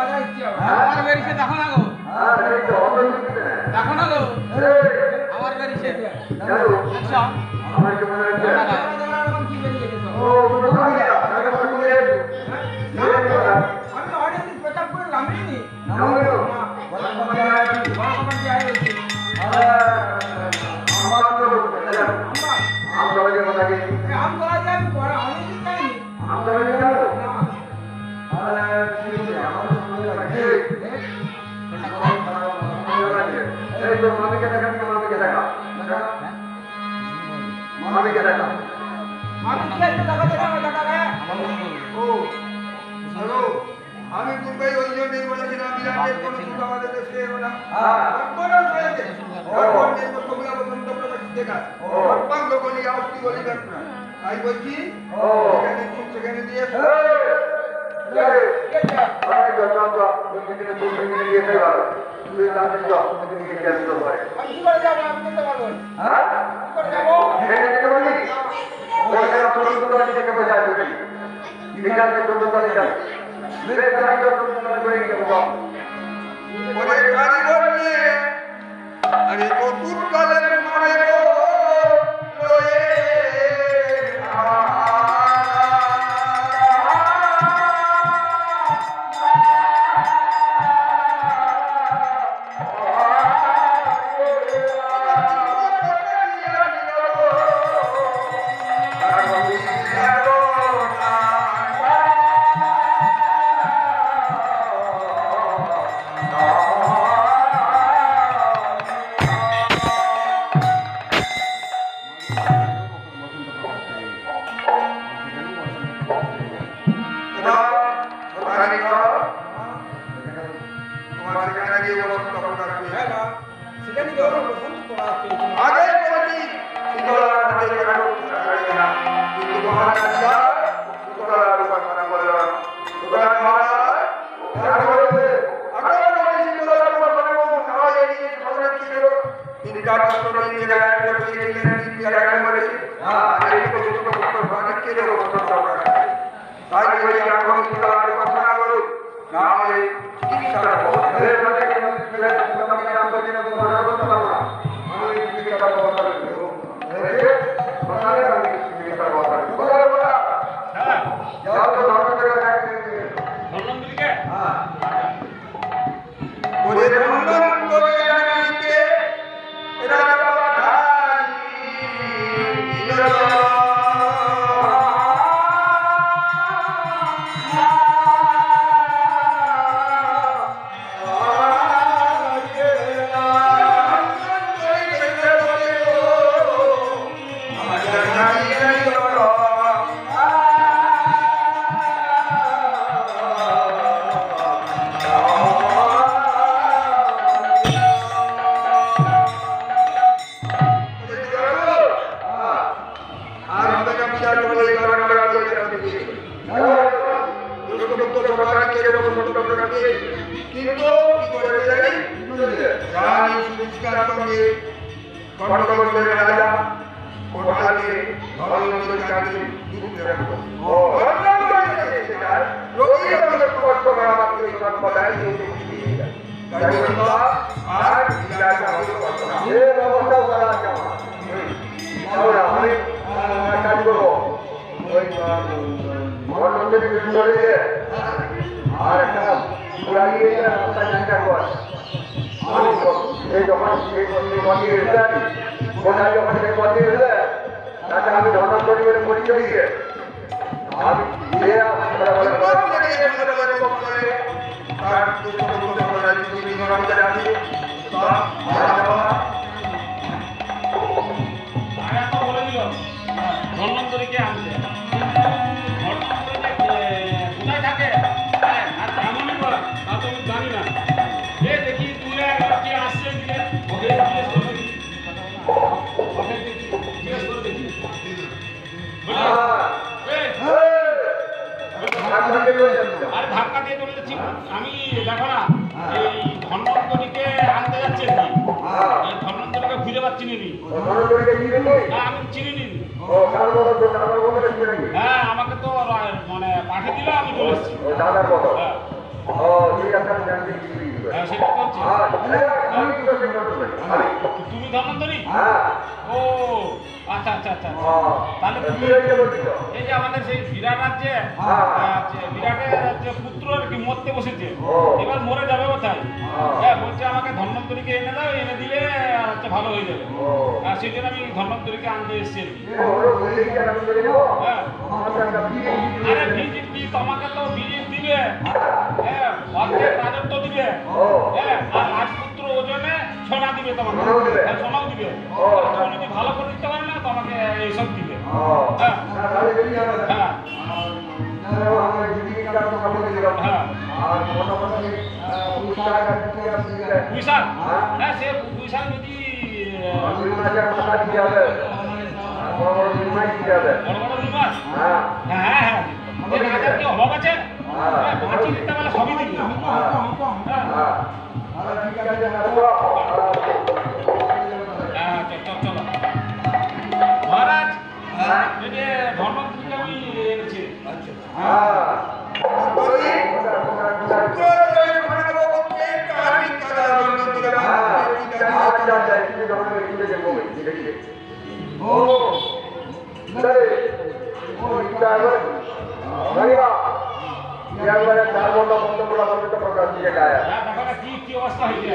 আমার বেরিয়েছে দেখো না গো। দেখো না গো আমার বেরিয়েছে দেখছো কি বেরিয়েছে আমি অনেক প্রচার করে নামিনি আমি মুম্বাই ওই জন্যই বলেছিলাম বিরাটের কোনো সুখ আমাদের দেশে এলো না তাই বলছি সেখানে দিয়ে আরে কতুর কালের মনে আমাকে তো মানে পাঠিয়ে দিলে আমি চলে এসেছি। হ্যাঁ সেটা তো হচ্ছে তুমি ধর্মান্তরী ও আচ্ছা আচ্ছা আচ্ছা তাহলে তুমি এই যে আমাদের সেই বিরাট রাজ্যে বিরাটের যে পুত্র আর কি মরতে বসেছে এবার মরে যাবে কোথায় হ্যাঁ বলছে আমাকে ধর্মান্তরীকে এনে দাও এনে দিলে আচ্ছা ভালো হয়ে যাবে সেই জন্য আমি ধর্মান্তরীকে আনতে এসেছি আর কি হ্যাঁ আরে ভিজিট কি তোমাকে তো ভিজিট দিবে হ্যাঁ অর্ধেক রাজত্ব দিবে হ্যাঁ আর রাজপুত্র ওজনে সোনা দিবে তোমাকে সোনাও দিবে তুমি যদি ভালো করে দিতে পারো না তোমাকে এইসব দিবে হ্যাঁ হ্যাঁ পুঁইশাক হ্যাঁ সে পুঁইশাক যদি বড় বড় রুই মাছ হ্যাঁ হ্যাঁ হ্যাঁ রাজার কি অভাব আছে মাছি দিতে পারলে সবই দিবি চলো মহারাজ ধর্মপুরকে আমি এনেছি কি অবস্থা হয়েছে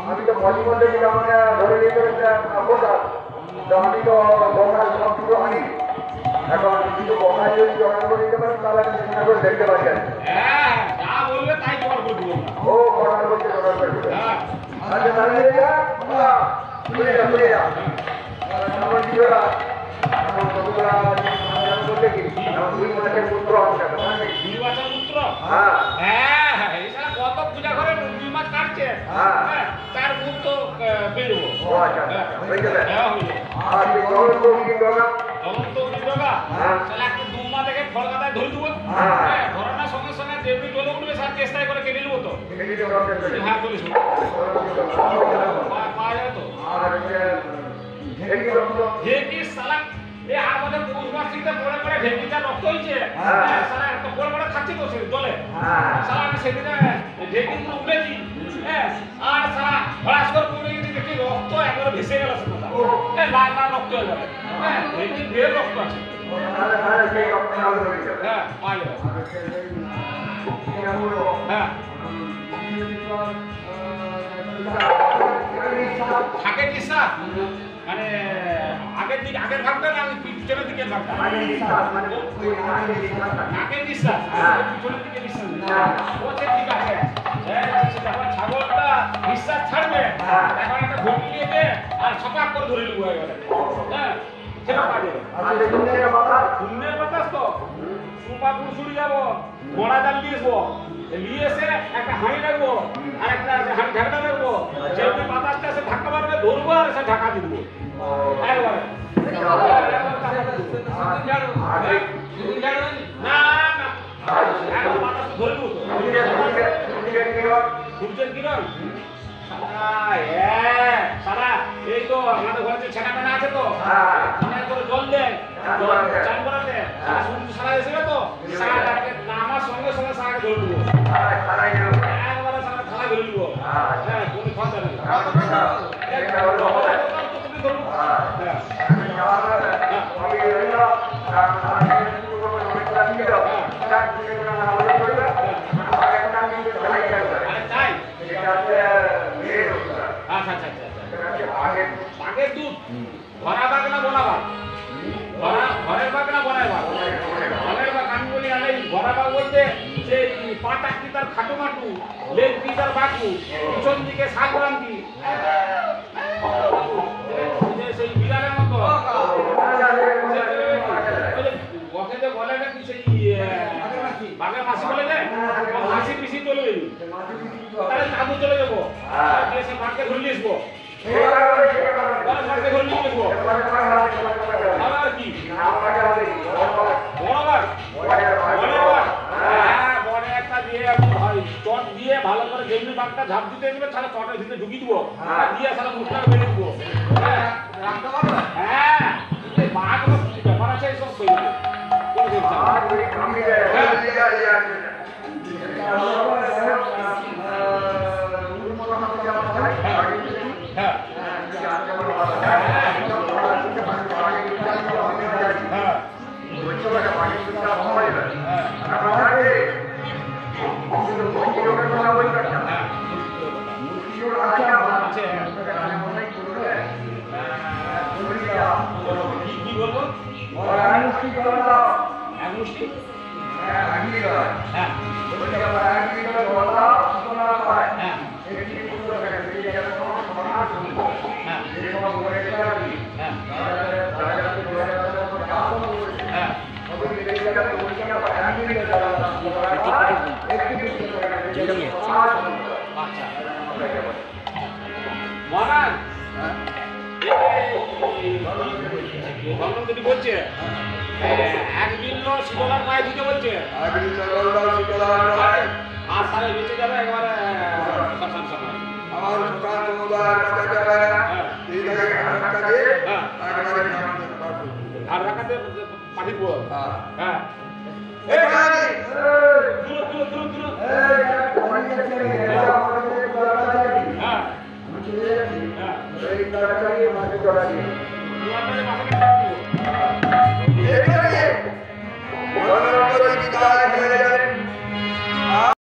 আমি তো মাঝে মধ্যে ধরে নিয়ে চলেছে আমি তো বকাল সব কিছু আনি এখন কিন্তু বকাল যদি জোগাড় করে দিতে পারেন তাহলে আমি চিন্তা করে দেখতে পারি ও জোগাড় করতে জোগাড় করে দেবে আচ্ছা তাহলে আমার কি ওরা এখন কতগুলা বলতে কি দুই মাসের পুত্র হবে হ্যাঁ হ্যাঁ এই সারা কত পূজা করে দুই মাস কাটছে হ্যাঁ তার মুখ তো বেরবো ও আচ্ছা হয়ে গেল হ্যাঁ হইলো আর কি গরম তো কি গরম অনন্ত বিদ্রোগা তাহলে একটা দুমা থেকে ফলকাতায় ধরে দেবো হ্যাঁ ধরানোর সঙ্গে সঙ্গে যেমনি ডলে উঠবে স্যার চেষ্টায় করে কেটে নেবো তো হ্যাঁ চলিস পাওয়া যাবে তো ঢেকি সালা এ আমাদের পৌষ মাস থেকে পরে পরে ঢেকিটা রক্ত হয়েছে সালা এত বড় বড় খাচ্ছি তো সে জলে সালা আমি সেদিনে ঢেকিগুলো উঠেছি হ্যাঁ আর সালা হঠাৎ করে পড়ে গেছি দেখি রক্ত একবারে ভেসে গেল সেটা লাল লাল রক্ত হয়ে গেল হ্যাঁ ঢেকি ঢের রক্ত আছে হ্যাঁ পাওয়া যাবে হ্যাঁ শাকের কিসা মানে আগের দিকে আগের ভাগটা না পিছনের দিকের ভাগটা আগের বিশ্বাস পিছনের দিকে বিশ্বাস বলছে ঠিক আছে যখন ছাগলটা বিশ্বাস ছাড়বে এখন একটা ঘটি নিয়ে আর সকাল করে ধরে নেবো হ্যাঁ সেটা পাবে শূন্যের বাতাস তো সুপা কুড়ি যাবো বড়া জাল নিয়ে আসবো নিয়ে এসে একটা হাঁড়ি রাখবো আর একটা ঢাকা রাখবো যেমনি বাতাসটা এসে ধাক্কা মারবে ধরবো আর এসে ঢাকা দিয়ে দেবো একবারে না না এখন বাতাস ধরে দেবো তো সূর্যের কিরণ সারা এই তো আমাদের ঘরে যে ছেঁকা মেনা আছে তো করে জল দেয় চান করাতে সূর্য সারা এসে তো সারাটাকে নামার সঙ্গে সঙ্গে সারাকে ধরে দেবো একবারে সারা থালা ধরে দেবো হ্যাঁ কোনো খরচা নেই তুমি ধরবো আচ্ছা আচ্ছা আচ্ছা বাঘের দুধ ভরা বাঘ না বোনা বাঘ ঘরের বাঘ না বোনার বাঘ ঘরের বাঘ আমি বলি আরে ভরা বাঘ বলতে সেই পাটা কি তার খাটো মাটু লেজ কি তার বাটু পিছন দিকে শাকরান্তি সেই বিড়ালের মতো ওকে যে বলে নাকি সেই বাঘের মাসি বলে যে মাসি পিসি চলে যাবি তাহলে দাদু চলে যাবো সে বাঘকে ধরে নিয়ে আসবো বাঘকে ধরে নিয়ে আসবো আবার কি বড় বাঘ বড় একটা দিয়ে চট দিয়ে ভালো করে যেমনি বাঘটা ঝাঁপ দিতে দেবে তাহলে চটের ভিতরে ঢুকিয়ে দিব দিয়ে সারা মুখটা বেড়ে দিব হ্যাঁ এক মুষ্টি হ্যাঁ হ্যাঁ হ্যাঁ হ্যাঁ হ্যাঁ আচ্ছা মহারাজ যদি বলছে এক বিল্ল শীতলার মায়ের দিতে বলছে আর তাহলে বেঁচে যাবে একবারে শ্মশান সময় আর রাখাতে পাঠিয়ে হ্যাঁ বিদায় হয়ে যাবে